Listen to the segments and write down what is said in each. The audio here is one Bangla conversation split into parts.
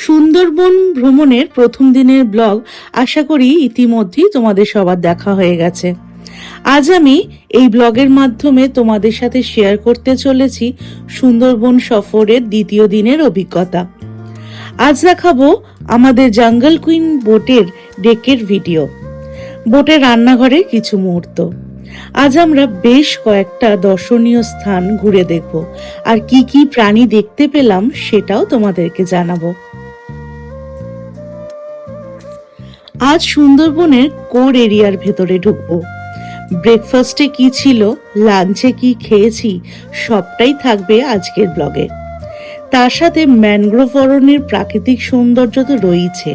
সুন্দরবন ভ্রমণের প্রথম দিনের ব্লগ আশা করি ইতিমধ্যেই তোমাদের সবার দেখা হয়ে গেছে। আজ আমি এই ব্লগের মাধ্যমে তোমাদের সাথে শেয়ার করতে চলেছি সুন্দরবন সফরের দ্বিতীয় দিনের অভিজ্ঞতা। আজ দেখাবো আমাদের জঙ্গল কুইন বোটের ডেকের ভিডিও, বোটের রান্নাঘরে কিছু মুহূর্ত। আজ আমরা বেশ কয়েকটা দর্শনীয় স্থান ঘুরে দেখব, আর কি কি প্রাণী দেখতে পেলাম সেটাও তোমাদেরকে জানাবো। আজ সুন্দরবনের কোর এরিয়ার ভেতরে ঢুকবো। ব্রেকফাস্টে কি ছিল, লাঞ্চে কি খেয়েছি, সবটাই থাকবে আজকের ব্লগে। তার সাথে ম্যানগ্রোভ অরণ্যের প্রাকৃতিক সৌন্দর্য তো রয়েছে।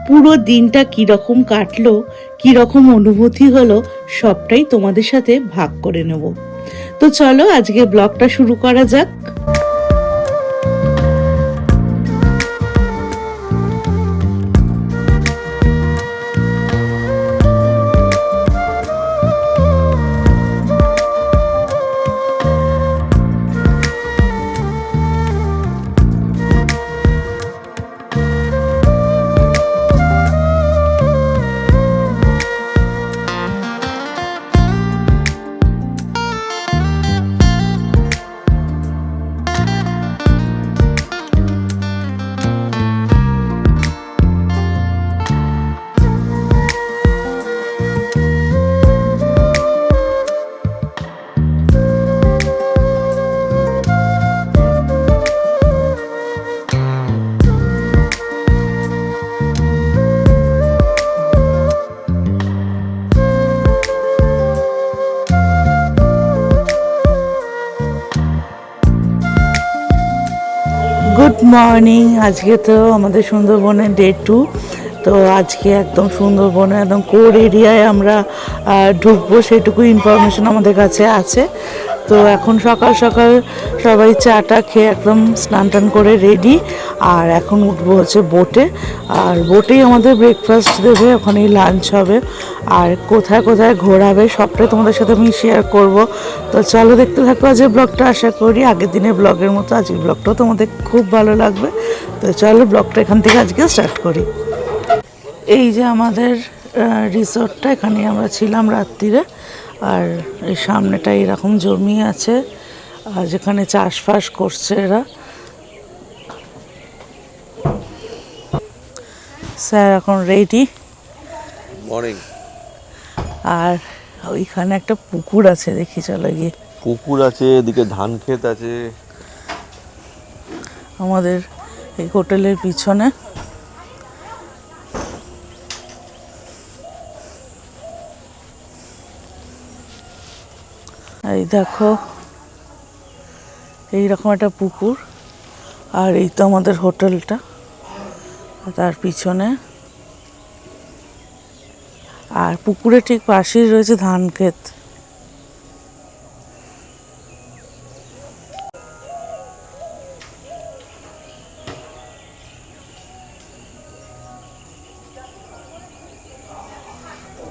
পুরো দিনটা কিরকম কাটলো, কিরকম অনুভূতি হলো, সবটাই তোমাদের সাথে ভাগ করে নেব। তো চলো আজকে ব্লগটা শুরু করা যাক। Good morning. আজকে তো আমাদের সুন্দরবনের ডে 2। তো আজকে একদম সুন্দরবনে একদম কোর এরিয়ায় আমরা ঢুকবো, সেটুকু ইনফরমেশন আমাদের কাছে আছে। তো এখন সকাল সকাল সবাই চাটা খেয়ে একদম স্নান টান করে রেডি, আর এখন উঠবো হচ্ছে বোটে। আর বোটেই আমাদের ব্রেকফাস্ট দেবে, ওখানেই লাঞ্চ হবে, আর কোথায় কোথায় ঘোরাবে সবটাই তোমাদের সাথে আমি শেয়ার করব। তো চলো দেখতে থাকো আজকের ব্লগটা। আশা করি আগের দিনের ব্লগের মতো আজকের ব্লগটাও তোমাদের খুব ভালো লাগবে। তো চলো ব্লগটা এখান থেকে আজকে স্টার্ট করি। এই যে আমাদের রিসোর্টটা, এখানে আমরা ছিলাম রাত্রিরে। আর এই সামনেটা এরকম জমি আছে, আর যেখানে চাষবাস করছে এরা। স্যার এখন রেডি। মর্নিং। আর ওইখানে একটা পুকুর আছে, দেখি চলো গিয়ে। পুকুর আছে, এদিকে ধান ক্ষেত আছে আমাদের এই হোটেলের পিছনে। এই দেখো এইরকম একটা পুকুর, আর এই তো আমাদের হোটেলটা, তার পিছনে। আর পুকুরের ঠিক পাশেই রয়েছে ধান ক্ষেত।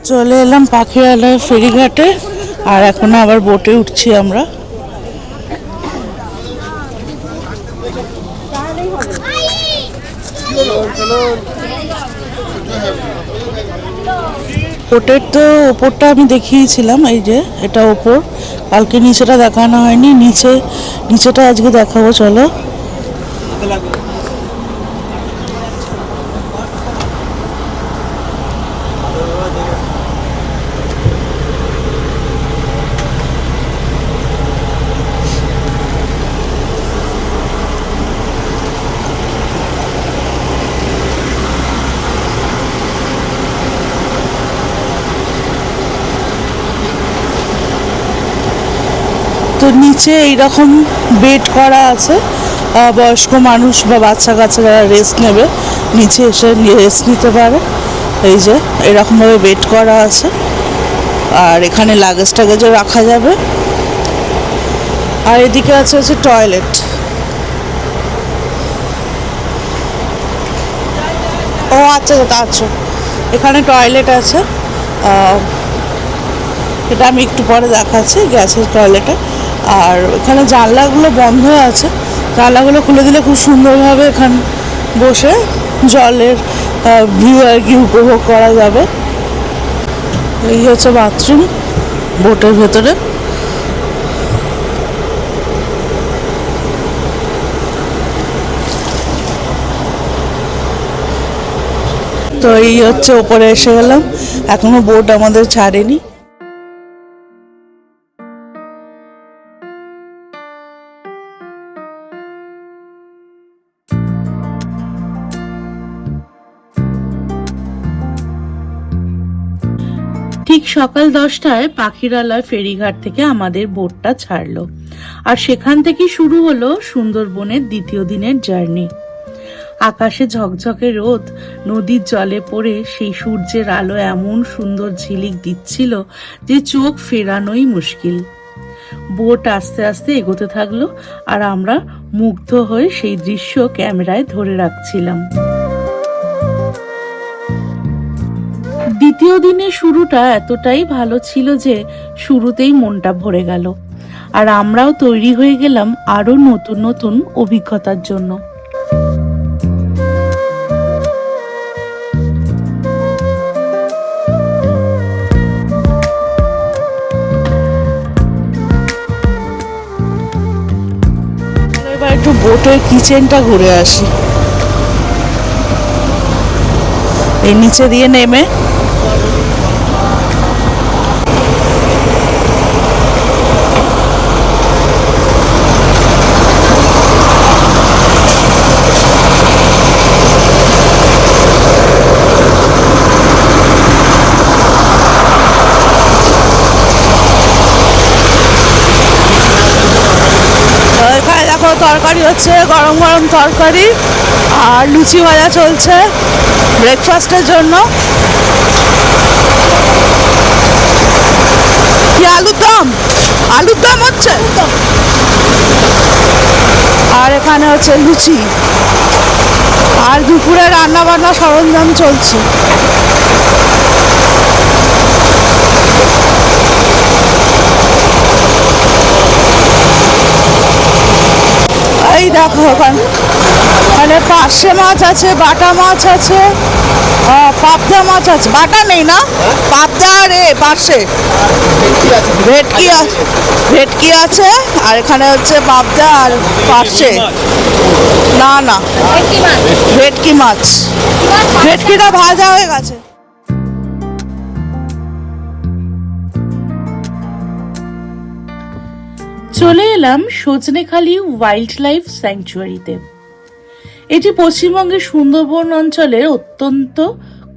চলে এলাম পাখিরালয় ফেরিঘাটে, আর এখন আবার বোটে উঠছি আমরা। বোটের তো ওপরটা আমি দেখিয়েছিলাম, এই যে এটা ওপর। কালকে নিচেটা দেখানো হয়নি, নিচেটা আজকে দেখাবো। চলো। তো নিচে এইরকম বেড করা আছে, বয়স্ক মানুষ বা বাচ্চা কাচ্চা যারা রেস্ট নেবে নিচে এসে রেস্ট নিতে পারে। এই যে এরকমভাবে বেড করা আছে, আর এখানে লাগেজ টাগেজও রাখা যাবে। আর এদিকে আছে হচ্ছে টয়লেট। ও আচ্ছা আচ্ছা, এখানে টয়লেট আছে। এটা আমি একটু পরে দেখাচ্ছি, গ্যাসের টয়লেটে। আর এখানে জানলাগুলো বন্ধ আছে, জানলাগুলো খুলে দিলে খুব সুন্দরভাবে এখানে বসে জলের ভিউ আর কি উপভোগ করা যাবে। এই হচ্ছে বাথরুম বোটের ভেতরে। তো এই হচ্ছে ওপরে এসে গেলাম, এখনো বোট আমাদের ছাড়েনি। ঠিক সকাল 10টায় পাখিরালয় ফেরিঘাট থেকে আমাদের বোটটা ছাড়লো, আর সেখান থেকে শুরু হলো সুন্দরবনের দ্বিতীয় দিনের জার্নি। আকাশে ঝকঝকে রোদ, নদীর জলে পড়ে সেই সূর্যের আলো এমন সুন্দর ঝিলিক দিচ্ছিল যে চোখ ফেরানোই মুশকিল। বোট আস্তে আস্তে এগোতে থাকলো, আর আমরা মুগ্ধ হয়ে সেই দৃশ্য ক্যামেরায় ধরে রাখছিলাম। দ্বিতীয় দিনের শুরুটা এতটাই ভালো ছিল যে শুরুতেই মনটা ভরে গেল, আর আমরাও তৈরি হয়ে গেলাম আরো নতুন নতুন অভিজ্ঞতার জন্য। এবার একটু বোটের কিচেনটা ঘুরে আসি। এই নিচে দিয়ে নেমে দেখো তরকারি হচ্ছে, গরম গরম তরকারি, আর লুচি ভাজা চলছে ব্রেকফাস্টের জন্য। কি আলুর দম? আলুর দম হচ্ছে, আর এখানে হচ্ছে লুচি, আর দুপুরে রান্না বান্না সরঞ্জাম চলছে। এই দেখো ওখানে পার্শে মাছ আছে, বাটা মাছ আছে, পাবদা মাছ আছে। বাটা নেই না, পাবদা আর পার্শে ভেটকি আছে, আর এখানে হচ্ছে পাবদা আর পার্শে। না না, ভেটকি মাছ, ভেটকিটা ভাজা হয়ে গেছে। চলে এলাম সজনেখালি ওয়াইল্ড লাইফ স্যাংচুয়ারিতে। এটি পশ্চিমবঙ্গের সুন্দরবন অঞ্চলের অত্যন্ত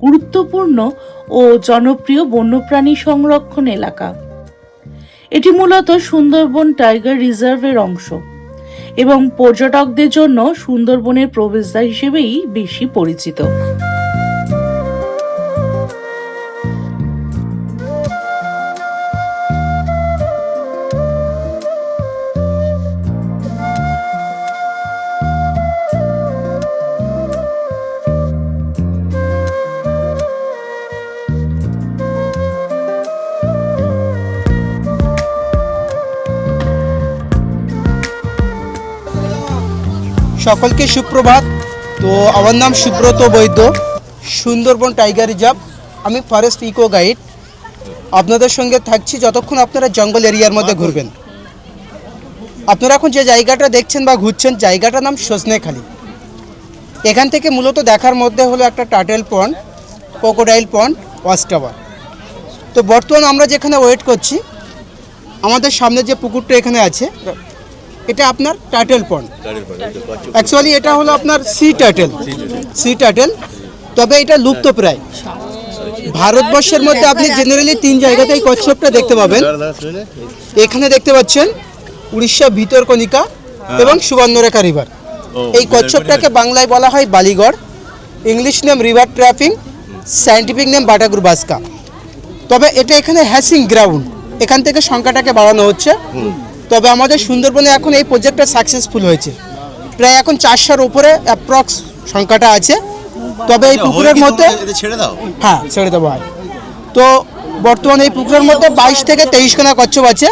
গুরুত্বপূর্ণ ও জনপ্রিয় বন্যপ্রাণী সংরক্ষণ এলাকা। এটি মূলত সুন্দরবন টাইগার রিজার্ভের অংশ এবং পর্যটকদের জন্য সুন্দরবনের প্রবেশদ্বার হিসেবেই বেশি পরিচিত। সকলকে সুপ্রভাত। তো আমার নাম সুব্রত বৈদ্য, সুন্দরবন টাইগার রিজার্ভ। আমি ফরেস্ট ইকো গাইড। আপনাদের সঙ্গে থাকছি যতক্ষণ আপনারা জঙ্গল এরিয়ার মধ্যে ঘুরবেন। আপনারা এখন যে জায়গাটা দেখছেন বা ঘুরছেন, জায়গাটার নাম সজনেখালি। এখান থেকে মূলত দেখার মধ্যে হলো একটা টার্টেল পন্ড, ক্রোকোডাইল পন্ড, ওয়াচ টাওয়ার। তো বর্তমান আমরা যেখানে ওয়েট করছি, আমাদের সামনে যে পুকুরটা এখানে আছে, এটা আপনার টার্টেল পন্ড। অ্যাকচুয়ালি এটা হলো আপনার সি টার্টেল, তবে এটা লুপ্ত প্রায়। ভারতবর্ষের মধ্যে আপনি জেনারেলি 3 জায়গাতে এই কচ্ছপটা দেখতে পাবেন। এখানে দেখতে পাচ্ছেন উড়িষ্যা ভিতরকণিকা এবং সুবর্ণরেখা রিভার। এই কচ্ছপটাকে বাংলায় বলা হয় বালিগড়, English name river terrapin, scientific name Batagur baska. তবে এটা এখানে হ্যাসিং গ্রাউন্ড, এখান থেকে সংখ্যাটাকে বাড়ানো হচ্ছে। তবে আমাদের সুন্দরবনে এখন এই প্রজেক্টটা সাকসেসফুল হয়েছে, প্রায় এখন 400-র উপরে অ্যাপ্রক্স সংখ্যাটা আছে। তবে এই পুকুরের মধ্যে হ্যাঁ ছেড়ে দেওয়া হয়। তো বর্তমানে এই পুকুরের মধ্যে 22 থেকে 23 খানা কচ্ছপ আছে।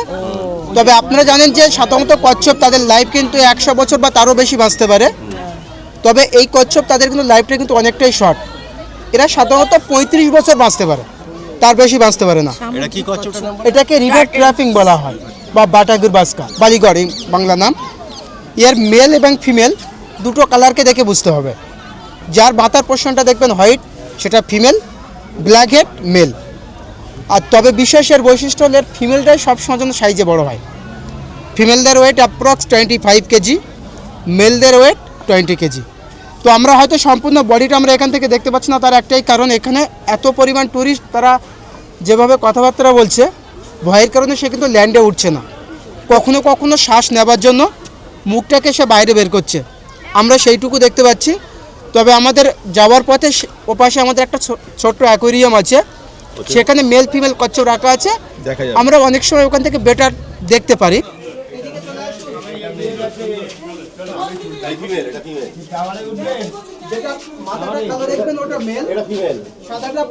তবে আপনারা জানেন যে সাধারণত কচ্ছপ তাদের লাইফ কিন্তু 100 বছর বা তারও বেশি বাঁচতে পারে। তবে এই কচ্ছপ তাদের কিন্তু লাইফটা কিন্তু অনেকটাই শর্ট। এরা সাধারণত 35 বছর বাঁচতে পারে, তার বেশি বাঁচতে পারে না। এটা কি কচ্ছপ? এটাকে রিভার ট্র্যাপিং বলা হয় বা বাটাগুর বাসকা, বালিগড় এই বাংলা নাম। এর মেল এবং ফিমেল দুটো কালারকে দেখে বুঝতে হবে। যার মাথার পোর্শনটা দেখবেন হোয়াইট, সেটা ফিমেল, ব্ল্যাক হেড মেল। আর তবে বিশেষের বৈশিষ্ট্য হলে ফিমেলটাই সবসময় জন্য সাইজে বড় হয়। ফিমেলদের ওয়েট অ্যাপ্রক্স 25 কেজি, মেলদের ওয়েট 20 কেজি। তো আমরা হয়তো সম্পূর্ণ বডিটা আমরা এখান থেকে দেখতে পাচ্ছি না, তার একটাই কারণ এখানে এত পরিমাণ ট্যুরিস্ট, তারা যেভাবে কথাবার্তা বলছে ভয়ের কারণে সে কিন্তু ল্যান্ডে উঠছে না। কখনো কখনো শ্বাস নেবার জন্য মুখটাকে সে বাইরে বের করছে, আমরা সেইটুকু দেখতে পাচ্ছি। তবে আমাদের যাওয়ার পথে ওপাশে আমাদের একটা ছোট্ট অ্যাকোয়ারিয়াম আছে, সেখানে মেল ফিমেল কচ্ছপ রাখা আছে, আমরা অনেক সময় ওখান থেকে বেটার দেখতে পারি। এটা ফিমেল, সাদাটা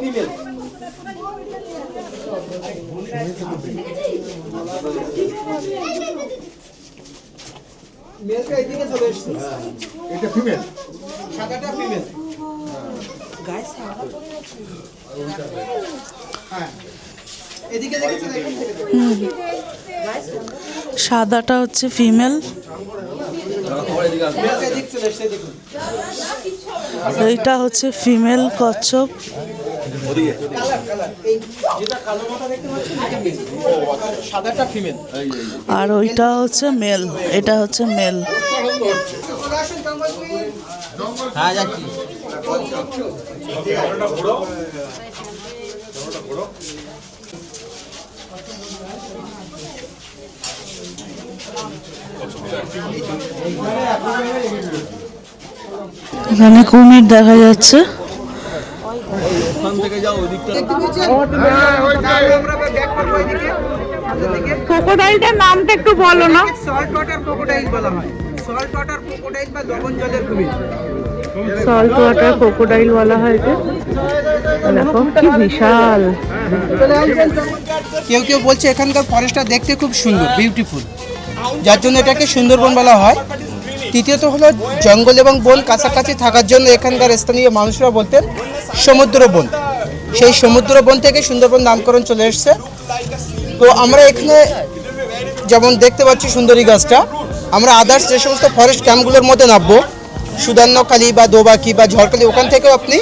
ফিমেল। এদিকে দেখেছেন, এখান থেকে সাদাটা হচ্ছে ফিমেল, এইটা হচ্ছে ফিমেল কচ্ছপ, সাদাটা ফিমেল, আর ওইটা হচ্ছে মেল, এটা হচ্ছে মেল। হ্যাঁ যাচ্ছি। এখানে কুমির দেখা যাচ্ছে। ক্রোকোডাইলটার নামটা একটু বলো না। সল্ট ওয়াটার ক্রোকোডাইল বলা হয়, সল্ট ওয়াটার ক্রোকোডাইল বা লবণ জলের কুমির। সল্ট ওয়াটার ক্রোকোডাইল বলা হয় একে। দেখো কি বিশাল। কেউ কেউ বলছে এখানকার ফরেস্টটা দেখতে খুব সুন্দর, বিউটিফুল, যার জন্য এটাকে সুন্দরবন বলা হয়। তৃতীয়ত হলো জঙ্গল এবং বন কাছাকাছি থাকার জন্য এখানকার স্থানীয় মানুষরা বলতেন সমুদ্র বন। সেই সমুদ্র বন থেকে সুন্দরবন নামকরণ চলে এসছে। তো আমরা এখানে যেমন দেখতে পাচ্ছি সুন্দরী গাছটা, আমরা আদার্স যে সমস্ত ফরেস্ট ক্যাম্পগুলোর মধ্যে নামবো, সুদান্নখালি বা দোবাকি বা ঝড়খালি, ওখান থেকেও আপনি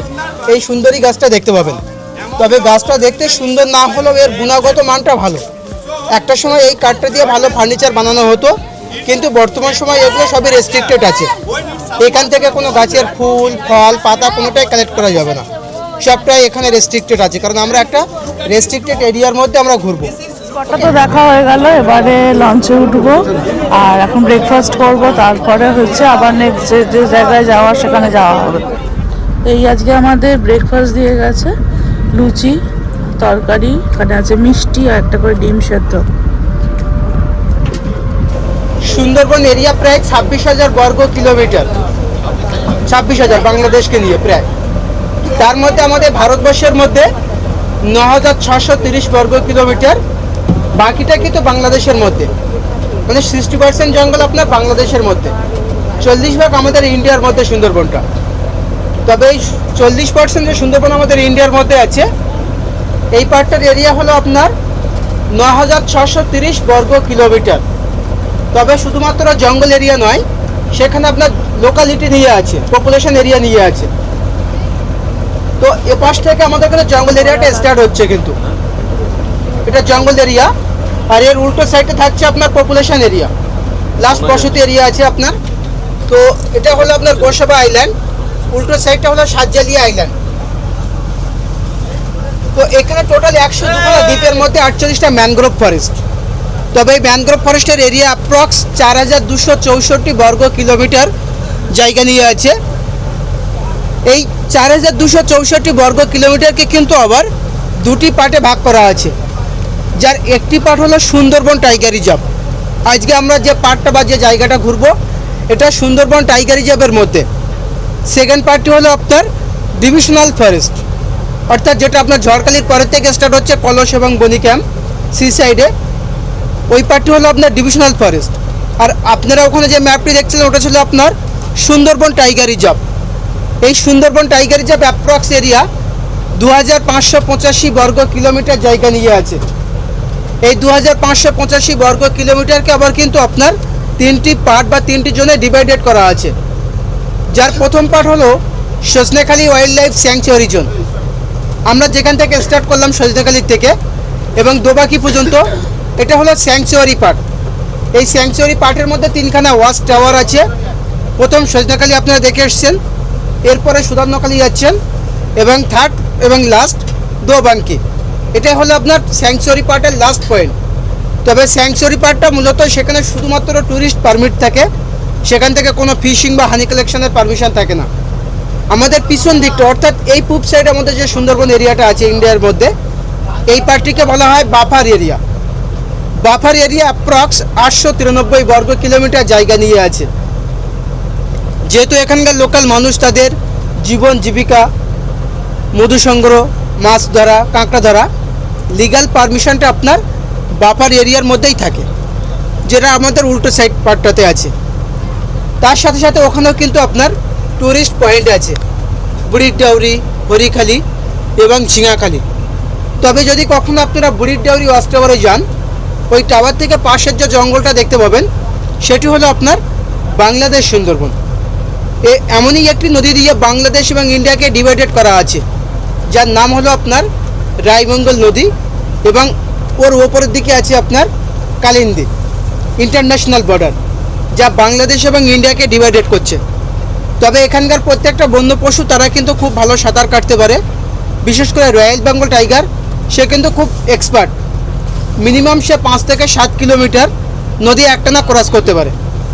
এই সুন্দরী গাছটা দেখতে পাবেন। তবে গাছটা দেখতে সুন্দর না হলেও এর গুণগত মানটা ভালো। একটা সময় এই কাঠটা দিয়ে ভালো ফার্নিচার বানানো হতো, কিন্তু বর্তমান সময় এগুলো সবই রেস্ট্রিক্টেড আছে। এখান থেকে কোনো গাছের ফুল ফল পাতা কোনোটাই কালেক্ট করা যাবে না, সবটাই এখানে রেস্ট্রিক্টেড আছে, কারণ আমরা একটা রেস্ট্রিক্টেড এরিয়ার মধ্যে আমরা ঘুরবো। স্পটটা তো দেখা হয়ে গেল, এবারে লঞ্চে উঠবো আর এখন ব্রেকফাস্ট করব, তারপরে হচ্ছে আবার নেক্সট যে জায়গায় যাওয়া সেখানে যাওয়া হবে। এই আজকে আমাদের ব্রেকফাস্ট দিয়ে গেছে, লুচি তরকারি, এখানে আছে মিষ্টি আর একটা করে ডিম সেদ্ধ। সুন্দরবন এরিয়া প্রায় 26,000 বর্গ কিলোমিটার, 26,000 বাংলাদেশকে নিয়ে প্রায়। তার মধ্যে আমাদের ভারতবর্ষের মধ্যে 9,630 বর্গ কিলোমিটার, বাকিটা কিন্তু বাংলাদেশের মধ্যে, মানে 60% জঙ্গল আপনার বাংলাদেশের মধ্যে, 40% আমাদের ইন্ডিয়ার মধ্যে সুন্দরবনটা। তবে এই 40% যে সুন্দরবন আমাদের ইন্ডিয়ার মধ্যে আছে, এই পার্টটার এরিয়া হলো আপনার 9,630 বর্গ কিলোমিটার। তবে শুধুমাত্র জঙ্গল এরিয়া নয়, সেখানে আপনার লোকালিটি নিয়ে আছে, পপুলেশন এরিয়া নিয়ে আছে। তো এ পাশ থেকে আমাদের এখানে জঙ্গল এরিয়াটা স্টার্ট হচ্ছে, কিন্তু এটা জঙ্গল এরিয়া, আর এর উল্টো সাইডে থাকছে আপনার পপুলেশন এরিয়া, লাস্ট বসতি এরিয়া আছে আপনার। তো এটা হলো আপনার গোসাবা আইল্যান্ড, উল্টো সাইডটা হলো সাতজালিয়া আইল্যান্ড। তো এখানে টোটাল 102 দ্বীপের মধ্যে 48টা ম্যানগ্রোভ ফরেস্ট। তবে এই ম্যানগ্রোভ ফরেস্টের এরিয়া অ্যাপ্রক্স 4,264 বর্গ কিলোমিটার জায়গা নিয়ে আছে। এই 4,264 বর্গ কিলোমিটারকে কিন্তু আবার দুটি পার্টে ভাগ করা আছে, যার একটি পার্ট হলো সুন্দরবন টাইগার রিজার্ভ। আজকে আমরা যে পার্টটা বা যে জায়গাটা ঘুরবো, এটা সুন্দরবন টাইগার রিজার্ভের মধ্যে। সেকেন্ড পার্টটি হলো আপনার ডিভিশনাল ফরেস্ট, অর্থাৎ যেটা আপনার ঝড়খালির পরের থেকে স্টার্ট হচ্ছে পলস এবং বনি ক্যাম্প সি সাইডে, ওই পার্টটি হলো আপনার ডিভিশনাল ফরেস্ট। আর আপনারা ওখানে যে ম্যাপটি দেখছিলেন, ওটা ছিল আপনার সুন্দরবন টাইগার রিজার্ভ। এই Sundarban tiger reserve approx area 2585 বর্গ কিলোমিটার জায়গা নিয়ে আছে। এই 2585 বর্গ কিলোমিটারকে আবার কিন্তু আপনার তিনটি পার্ট বা তিনটি জোনে ডিভাইডেড করা আছে। যার প্রথম পার্ট হলো Sajnekhali wild life sanctuary zone. আমরা যেখান থেকে স্টার্ট করলাম সজনেখালির থেকে এবং দোবাকি পর্যন্ত, এটা হলো স্যাংচুয়ারি পার্ট। এই স্যাংচুয়ারি পার্টের মধ্যে তিনখানা ওয়াচ টাওয়ার আছে। প্রথম সজনেখালি আপনারা দেখে এসছেন, এরপরে সুধার্ণখালি যাচ্ছেন এবং থার্ড এবং লাস্ট দোবাঙ্কি। এটাই হলো আপনার স্যাংচুয়ারি পার্টের লাস্ট পয়েন্ট। তবে স্যাংচুয়ারি পার্টটা মূলত সেখানে শুধুমাত্র ট্যুরিস্ট পারমিট থাকে, সেখান থেকে কোনো ফিশিং বা হানি কালেকশনের পারমিশন থাকে না। আমাদের পিছন দিকটা অর্থাৎ এই পূব সাইডে আমাদের যে সুন্দরবন এরিয়াটা আছে ইন্ডিয়ার মধ্যে, এই পার্টটিকে বলা হয় buffer area. Buffer area approx 893 বর্গ কিলোমিটার জায়গা নিয়ে আছে। যেহেতু এখানকার লোকাল মানুষ তাদের জীবন জীবিকা মধু সংগ্রহ, মাছ ধরা, কাঁকড়া ধরা, লিগ্যাল পারমিশনটা আপনার বাফার এরিয়ার মধ্যেই থাকে, যেটা আমাদের উল্টো সাইড পার্টটাতে আছে। তার সাথে সাথে ওখানেও কিন্তু আপনার ট্যুরিস্ট পয়েন্ট আছে, বুড়ির ডাউরি, হরিখালি এবং ঝিঙাখালি। তবে যদি কখনো আপনারা বুড়ির ডাউরি ওয়াচ টাওয়ারে যান, ওই টাওয়ার থেকে পাশের যে জঙ্গলটা দেখতে পাবেন সেটি হলো আপনার বাংলাদেশ সুন্দরবন। এমনই একটি নদী দিয়ে বাংলাদেশ এবং ইন্ডিয়াকে ডিভাইডেড করা আছে, যার নাম হলো আপনার রায়মঙ্গল নদী, এবং ওর ওপরের দিকে আছে আপনার কালিন্দী ইন্টারন্যাশনাল বর্ডার, যা বাংলাদেশ এবং ইন্ডিয়াকে ডিভাইডেড করছে। তবে এখানকার প্রত্যেকটা বন্য পশু তারা কিন্তু খুব ভালো সাঁতার কাটতে পারে। বিশেষ করে রয়্যাল বেঙ্গল টাইগার, সে কিন্তু খুব এক্সপার্ট। মিনিমাম সে 5 থেকে 7 কিলোমিটার নদী একটানা ক্রস করতে পারে।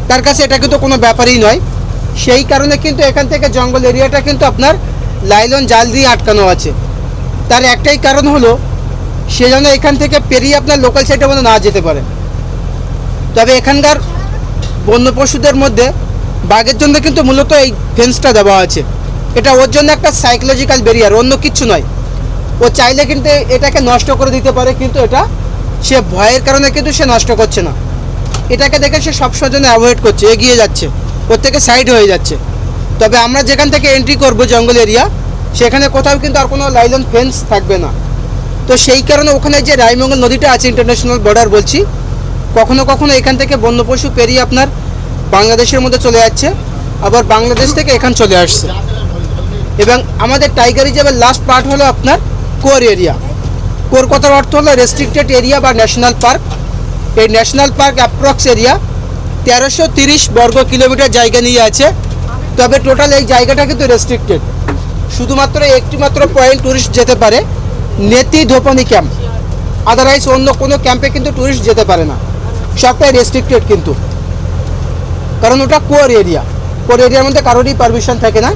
তার কাছে এটা কিন্তু কোনো ব্যাপারই নয়। সেই কারণে কিন্তু এখান থেকে জঙ্গল এরিয়াটা কিন্তু আপনার লাইলন জাল দিয়ে আটকানো আছে। তার একটাই কারণ হলো সে যেন এখান থেকে পেরিয়ে আপনার লোকাল সাইডের মধ্যে না যেতে পারে। তবে এখানকার বন্য পশুদের মধ্যে বাঘের জন্য কিন্তু মূলত এই ফেন্সটা দেওয়া আছে। এটা ওর জন্য একটা সাইকোলজিক্যাল ব্যারিয়ার, অন্য কিচ্ছু নয়। ও চাইলে কিন্তু এটাকে নষ্ট করে দিতে পারে, কিন্তু এটা সে ভয়ের কারণে কিন্তু সে নষ্ট করছে না। এটাকে দেখে সে সবসময় জন্য অ্যাভয়েড করছে, এগিয়ে যাচ্ছে, ওর থেকে সাইড হয়ে যাচ্ছে। তবে আমরা যেখান থেকে এন্ট্রি করব জঙ্গল এরিয়া, সেখানে কোথাও কিন্তু আর কোনো লাইলন ফেন্স থাকবে না। তো সেই কারণে ওখানে যে রায়মঙ্গল নদীটা আছে, ইন্টারন্যাশনাল বর্ডার বলছি, কখনো কখনো এখান থেকে বন্য পশু পেরিয়ে আপনার বাংলাদেশের মধ্যে চলে যাচ্ছে, আবার বাংলাদেশ থেকে এখান চলে আসছে। এবং আমাদের টাইগার রিজার্ভের লাস্ট পার্ট হলো আপনার কোর এরিয়া। কোর কথার অর্থ হলো রেস্ট্রিক্টেড এরিয়া বা ন্যাশনাল পার্ক। এই ন্যাশনাল পার্ক অ্যাপ্রক্স এরিয়া 1330 বর্গ কিলোমিটার জায়গা নিয়ে আছে। তবে টোটাল এই জায়গাটা কিন্তু রেস্ট্রিক্টেড। শুধুমাত্র একটি মাত্র পয়েন্ট ট্যুরিস্ট যেতে পারে, নেতি ধোপানি ক্যাম্প। আদারওয়াইজ অন্য কোনো ক্যাম্পে কিন্তু ট্যুরিস্ট যেতে পারে না, সবটাই রেস্ট্রিক্টেড কিন্তু, কারণ ওটা কোর এরিয়া। কোর এরিয়ার মধ্যে কারোরই পারমিশন থাকে না।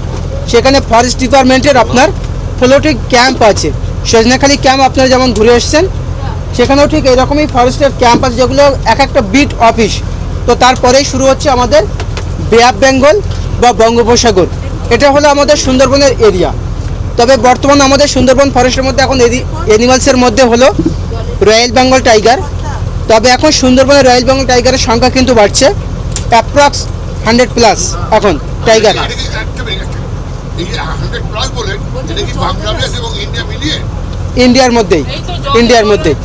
সেখানে ফরেস্ট ডিপার্টমেন্টের আপনার ফ্লোটিং ক্যাম্প আছে। সজনেখালি ক্যাম্প আপনারা যেমন ঘুরে এসছেন, সেখানেও ঠিক এরকমই ফরেস্টের ক্যাম্প আছে, যেগুলো এক একটা বিট অফিস। তো তারপরেই শুরু হচ্ছে আমাদের বে অফ বেঙ্গল বা বঙ্গোপসাগর। এটা হলো আমাদের সুন্দরবনের এরিয়া। তবে বর্তমানে আমাদের সুন্দরবন ফরেস্টের মধ্যে এখন অ্যানিমালসের মধ্যে হলো রয়্যাল বেঙ্গল টাইগার। তবে এখন সুন্দরবনের রয়্যাল বেঙ্গল টাইগারের সংখ্যা কিন্তু বাড়ছে, অ্যাপ্রক্স 100+ এখন টাইগার। ইন্ডিয়ার মধ্যেই।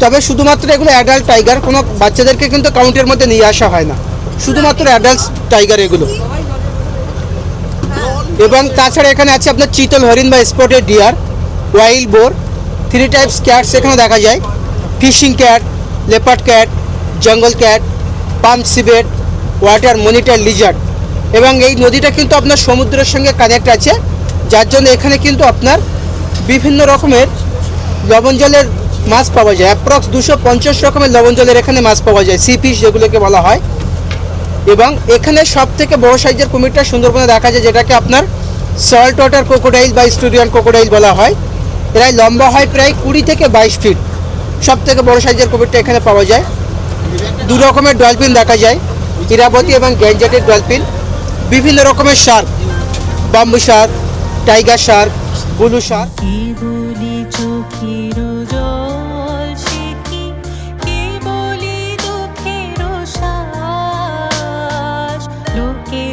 তবে শুধুমাত্র এগুলো অ্যাডাল্ট টাইগার, কোনো বাচ্চাদেরকে কিন্তু কাউন্টের মধ্যে নিয়ে আসা হয় না, শুধুমাত্র অ্যাডাল্ট টাইগার এগুলো। এবং তাছাড়া এখানে আছে আপনার চিতল হরিণ বা spotted deer, wild boar, 3 types cats এখানে দেখা যায়, fishing cat, leopard cat, jungle cat, পাম্প সিবেট, ওয়াটার মনিটর লিজার্ড। এবং এই নদীটা কিন্তু আপনার সমুদ্রের সঙ্গে কানেক্ট আছে, যার জন্য এখানে কিন্তু আপনার বিভিন্ন রকমের লবণ জলের মাছ পাওয়া যায়। অ্যাপ্রক্স 250 রকমের লবণ জলের এখানে মাছ পাওয়া যায়, সি ফিশ যেগুলোকে বলা হয়। এবং এখানে সব থেকে বড় সাইজের কুমিরটা সুন্দরবনে দেখা যায়, যেটাকে আপনার সল্ট ওয়াটার ক্রোকোডাইল বা স্টুডিয়ান ক্রোকোডাইল বলা হয়। এরাই লম্বা হয় প্রায় 20 থেকে 22 ফিট। সব থেকে বড় সাইজের কুমিরটা এখানে পাওয়া যায়। 2 রকমের ডলফিন দেখা যায়, ইরাবতী এবং গ্যাঞ্জেটেড ডলফিন। বিভিন্ন রকমের Shark, bamboo Shark, tiger Shark, blue Shark. লোকে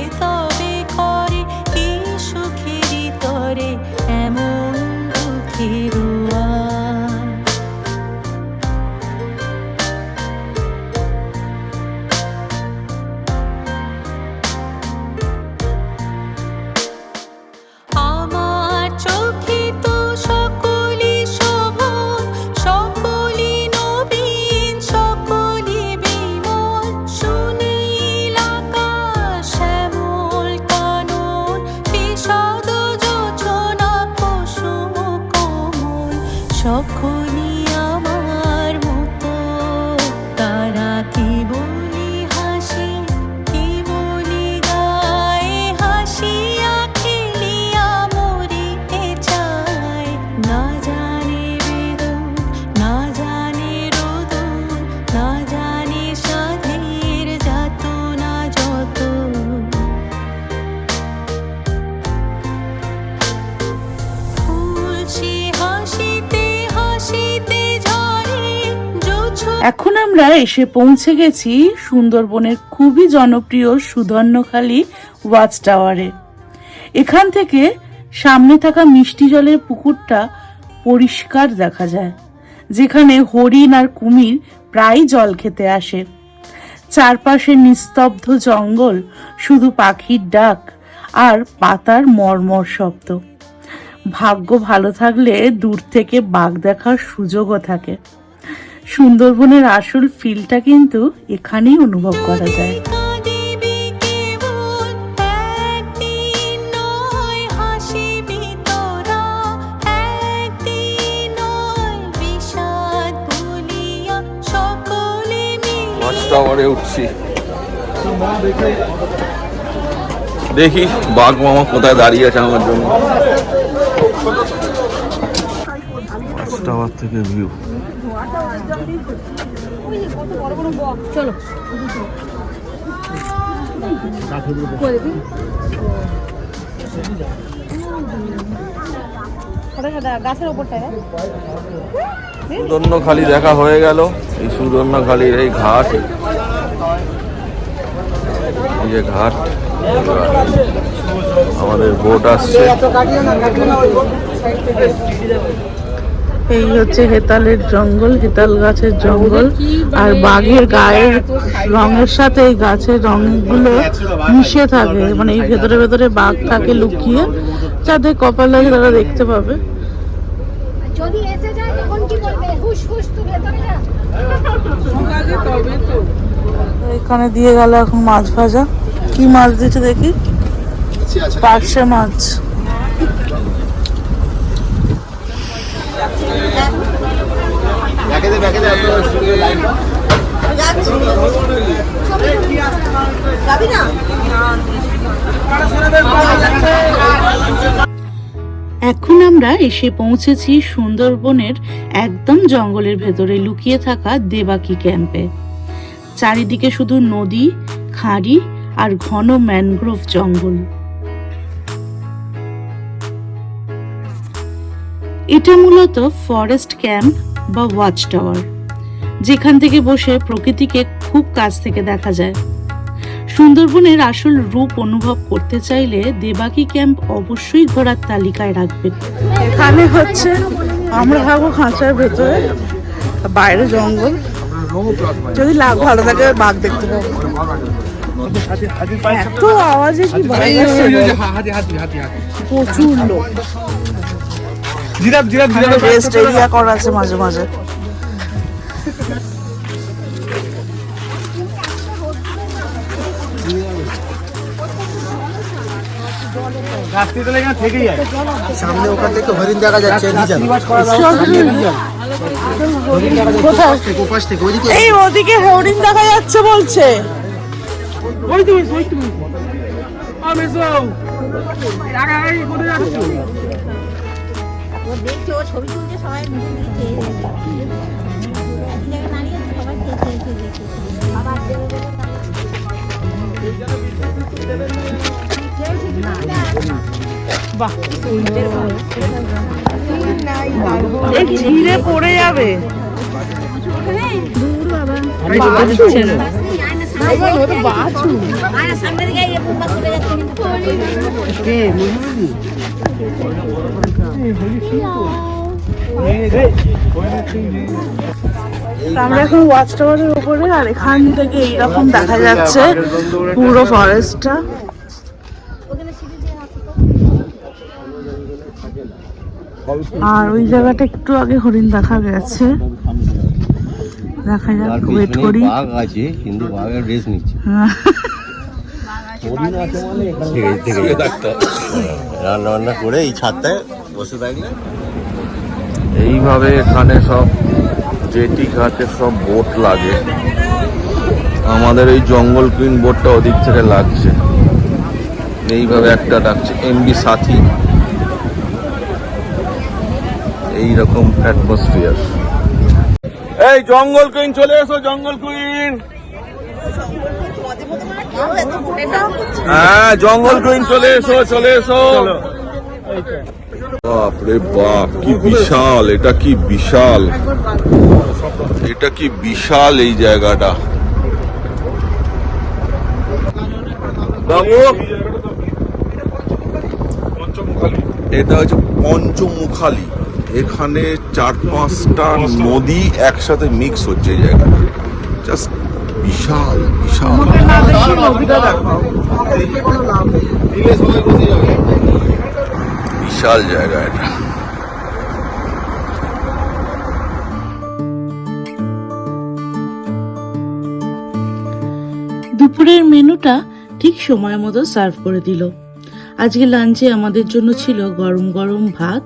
এখন আমরা এসে পৌঁছে গেছি সুন্দরবনের খুবই জনপ্রিয় সুধন্যখালি ওয়াচ টাওয়ারে। এখান থেকে সামনে থাকা মিষ্টি জলের পুকুরটা পরিষ্কার দেখা যায়, যেখানে হরিণ আর কুমির প্রায় জল খেতে আসে। চারপাশে নিস্তব্ধ জঙ্গল, শুধু পাখির ডাক আর পাতার মর্মর শব্দ। ভাগ্য ভালো থাকলে দূর থেকে বাঘ দেখার সুযোগও থাকে। সুন্দরবনের আসল ফিলটা কিন্তু এখানেই অনুভব করা যায়। ওয়াচ টাওয়ারে উঠছি, দেখি বাঘ মামা কোথায় দাঁড়িয়ে আছে আমার জন্য। ওয়াচ টাওয়ার থেকে ভিউ। সুধন্যখালি দেখা হয়ে গেল। এই সুধন্যখালির এই ঘাট, এই যে ঘাট, আমাদের বোট আসছে। এই হচ্ছে হেতালের জঙ্গল, হেতাল গাছের জঙ্গল। আর বাঘের গায়ের রঙের সাথে এই গাছের রঙগুলো মিশে থাকে, মানে এই ভেতরে ভেতরে বাঘ থাকে লুকিয়ে। যাদের কপাল লাগে তারা দেখতে পাবে। যদি এসে যায় তখন কি করবে? হুশ হুশ তুই ভেতরে যা। এখানে দিয়ে গেল এখন মাছ ভাজা। কি মাছ দিচ্ছে দেখি? পার্শে মাছ। এখন আমরা এসে পৌঁছেছি সুন্দরবনের একদম জঙ্গলের ভেতরে লুকিয়ে থাকা দেবাকি ক্যাম্পে। চারিদিকে শুধু নদী, খাঁড়ি আর ঘন ম্যানগ্রোভ জঙ্গল। এটা মূলত ফরেস্ট ক্যাম্প বা ওয়াচ টাওয়ার, যেখান থেকে বসে প্রকৃতিকে খুব কাছ থেকে দেখা যায়। সুন্দরবনের আসল রূপ অনুভব করতে চাইলে দেবাকি ক্যাম্প অবশ্যই ঘোরার তালিকায় রাখবেন। এখানে হচ্ছে আমরা থাকবো খাঁচার ভেতরে, বাইরে জঙ্গল। যদি লাগ ভালো থাকে বাঘ দেখতে পাবো। এত আওয়াজে কি প্রচুর লোক। রেস্ট এরিয়া করা আছে মাঝে মাঝে। সামনে ওখান থেকে হরিণ দেখা যাচ্ছে। এই ওদিকে হরিণ দেখা যাচ্ছে বলছে। দেখছে ও ছবি তুলছে, সবাই মিলে দাঁড়িয়ে সবাই দেখছে। আবার ঝিরে পড়ে যাবে। সামনে দিকে আমরা এখন ওয়াচ টাওয়ারের উপরে, আর এখান থেকে এইরকম দেখা যাচ্ছে পুরো ফরেস্টটা। আর ওই জায়গাটা একটু আগে হরিণ দেখা গেছে, দেখা যাক, ওয়েট করি। বাঘ আছে কিন্তু বাঘের রেস নিচ্ছে। রান্না বান্না করে এই ছাদটায় বসে থাকলে এইভাবে এখানে সব জেটি ঘাটে সব বোট লাগে। আমাদের এই জঙ্গল কুইন বোটটা ওদিক থেকে লাগছে। এইভাবে একটা ডাকছে এমবি সাথী। এইরকম অ্যাটমসফিয়ার। এই জঙ্গল কুইন চলে এসো, জঙ্গল কুইন। হ্যাঁ জঙ্গল কুইন চলে এসো, চলে এসো। বাপরে বাপ, কি বিশাল, এটা কি বিশাল। এটা কি বিশাল এই জায়গাটা। বাবু এটা হচ্ছে পঞ্চমুখালি। এখানে 4-5টা নদী একসাথে মিক্স হচ্ছে এই জায়গাটা। জাস্ট বিশাল বিশাল বিশাল জায়গা এটা। দুপুরের মেনুটা ঠিক সময় মতো সার্ভ করে দিল। আজকে লাঞ্চে আমাদের জন্য ছিল গরম গরম ভাত,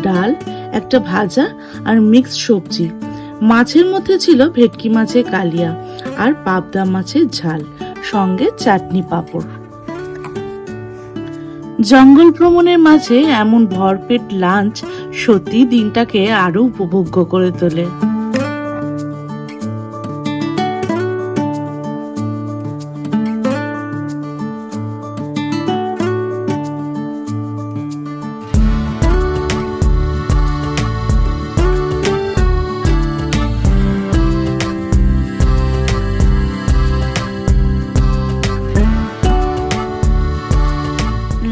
ডাল, একটা ভাজা আর মিক্সড সবজি। মাছের মধ্যে ছিল ভেটকি মাছের কালিয়া আর পাবদা মাছের ঝাল, সঙ্গে চাটনি পাঁপড়। জঙ্গল ভ্রমণের মাঝে এমন ভরপেট লাঞ্চ সত্যি দিনটাকে আরো উপভোগ্য করে তোলে।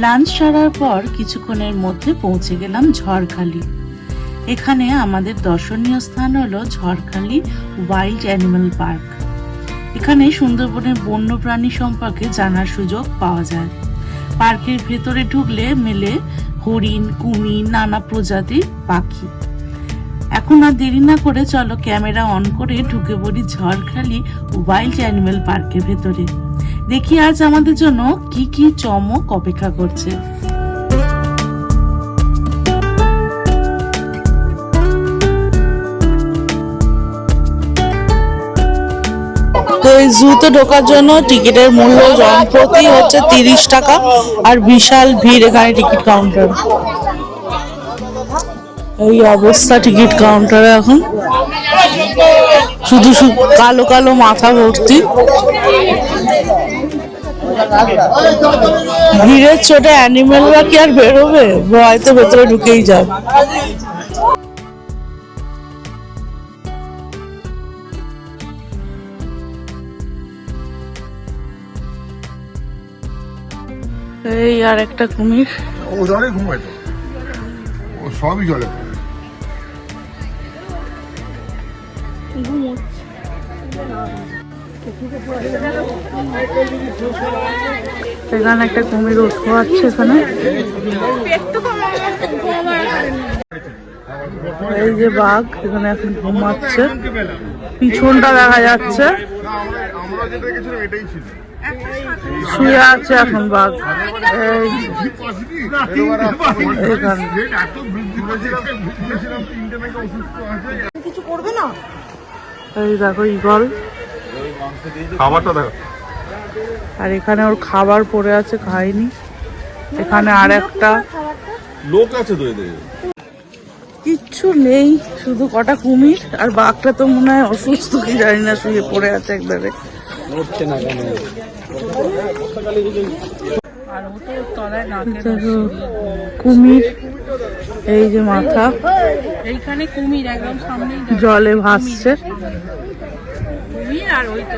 লাঞ্চ সারার পর কিছুক্ষণের মধ্যে পৌঁছে গেলাম ঝড়খালি। এখানে আমাদের দর্শনীয় স্থান হলো ঝড়খালি ওয়াইল্ড অ্যানিমাল পার্ক। এখানে সুন্দরবনের বন্যপ্রাণী সম্পর্কে জানার সুযোগ পাওয়া যায়। পার্কের ভেতরে ঢুকলে মেলে হরিণ, কুমির, নানা প্রজাতির পাখি। এখন আর দেরি না করে চলো ক্যামেরা অন করে ঢুকে পড়ি ঝড়খালি ওয়াইল্ড অ্যানিমাল পার্কের ভেতরে। দেখি আজ আমাদের জন্য কি কি চমক অপেক্ষা করছে। তো এই জুতে ঢোকার জন্য টিকিটের মূল্য জনপ্রতি হচ্ছে 30 টাকা, আর বিশাল ভিড় এখানে টিকিট কাউন্টার। এই অবস্থা টিকিট কাউন্টারে এখন, শুধু কালো কালো মাথা ভর্তি। ভিড়ের চোটে অ্যানিমেলরা কি আর বেরোবে, ভয়তো ভেতরে ঢুকেই যাবে। এই আর একটা কুমির। ও জলে ঘুমায় তো, ও সবই জলে। এখানে একটা কুমির উঠো আছে এখানে। এই যে বাঘ এখানে এখন ঘুমাচ্ছে, পিছনটা দেখা যাচ্ছে, শুয়ে আছে এখন বাঘ। কিছু করবে না। এই দেখো ঈগল, খাবারটা দেখো। আর এখানে ওর খাবার পড়ে আছে, খায়নি। এখানে আর একটা লোক আছে তো এদের। কিচ্ছু নেই, শুধু কটা কুমির। আর বাঘটা তো মনে হয় অসুস্থ, কি জানি না, শুয়ে পড়ে আছে একবারে। কুমির, এই যে মাথা, এইখানে কুমির একদম সামনে জলে ভাসছে। আর ওই তো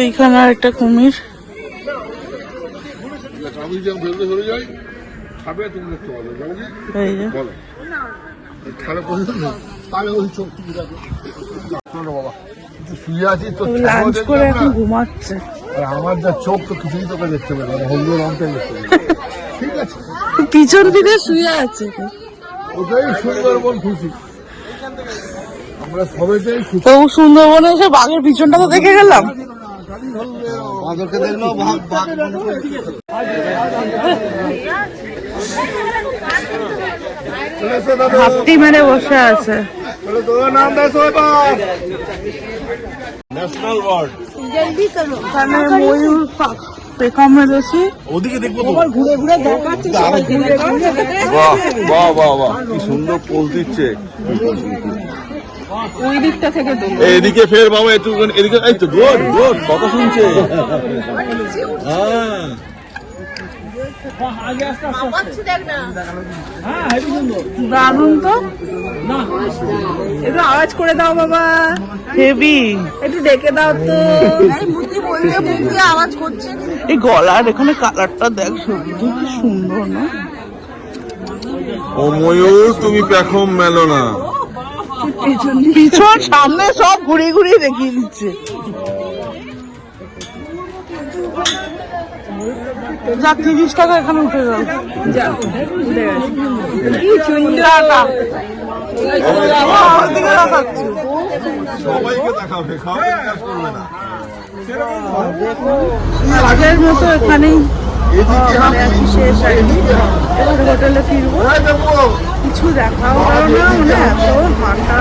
এইখানে আর একটা কুমির। লাঞ্চ করে এখন ঘুমাচ্ছে। আমার যা চোখ তো কিছুই তোকে দেখতে পাবে না, হলুদ রংটা দেখতে পাবে। ঠিক আছে, পিছন দিকে শুয়ে আছে। ওটাই সুন্দরবন খুশি, আমরা সবাইটাই খুশি। তো সুন্দরবনে এসে বাঘের পিছনটা তো দেখে গেলাম। বাঘকে দেখলো, বাঘ বাঘ হাতটি মেরে বসে আছে। ন্যাশনাল ওয়ার্ড। এখানে ময়ূর পেখম মেরেছি। ওদিকে দেখবো তো, ঘুরে ঘুরে দেখাচ্ছে। বাহ বাহ বাহ বাহ, কি সুন্দর পোজ দিচ্ছে। ওই দিকটা থেকে এদিকে ফের বাবা একটু এদিকে। এই তো গুড গুড, কথা শুনছে। হ্যাঁ দারুণ তো, একটু আওয়াজ করে দাও বাবা, হেভি। একটু ডেকে দাও তো। মুতি বলতে মুতি আওয়াজ করছে। এই গলার এখানে কালারটা দেখ, সত্যি কি সুন্দর না? ও ময়ূর, তুমি পেখম মেলো না। পিছন সামনে সব ঘুরিয়ে ঘুরিয়ে দেখিয়ে দিচ্ছে। যা 30 টাকা এখানে উঠে গেল। কি সুন্দর। আমার দিকে দেখাচ্ছে। সবাইকে দেখাবে, খাওয়া কাজ করবে না। আজকের মতো এখানেই শেষ আর কি। এবার হোটেলে ফিরবো, কিছু দেখাও হলো না, মানে এত হাঁটা।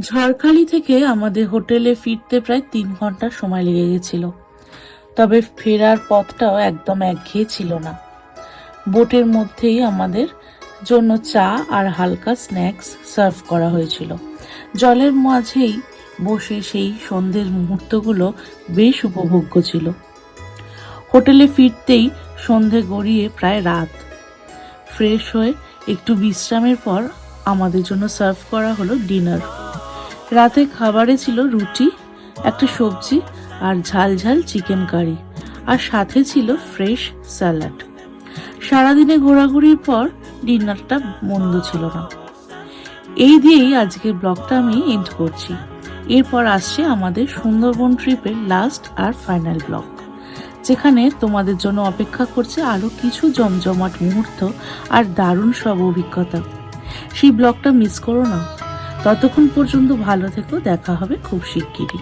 ঝড়খালি থেকে আমাদের হোটেলে ফিরতে প্রায় 3 ঘন্টা সময় লেগে গেছিল। তবে ফেরার পথটাও একদম একঘেয়ে ছিল না। বোটের মধ্যেই আমাদের জন্য চা আর হালকা স্ন্যাক্স সার্ভ করা হয়েছিল। জলের মাঝেই বসে সেই সন্ধ্যের মুহূর্তগুলো বেশ উপভোগ্য ছিল। হোটেলে ফিরতেই সন্ধে গড়িয়ে প্রায় রাত। ফ্রেশ হয়ে একটু বিশ্রামের পর আমাদের জন্য সার্ভ করা হলো ডিনার। রাতে খাবারে ছিল রুটি, একটা সবজি আর ঝাল ঝাল চিকেন কারি, আর সাথে ছিল ফ্রেশ স্যালাড। সারাদিনে ঘোরাঘুরির পর ডিনারটা মন্দ ছিল না। এই দিয়েই আজকের ব্লগটা আমি এন্ড করছি। এরপর আসছে আমাদের সুন্দরবন ট্রিপের লাস্ট আর ফাইনাল ব্লগ, যেখানে তোমাদের জন্য অপেক্ষা করছে আরও কিছু জমজমাট মুহূর্ত আর দারুণ সব অভিজ্ঞতা। সেই ব্লগটা মিস করো না। ততক্ষণ পর্যন্ত ভালো থেকো, দেখা হবে খুব শিগগিরই।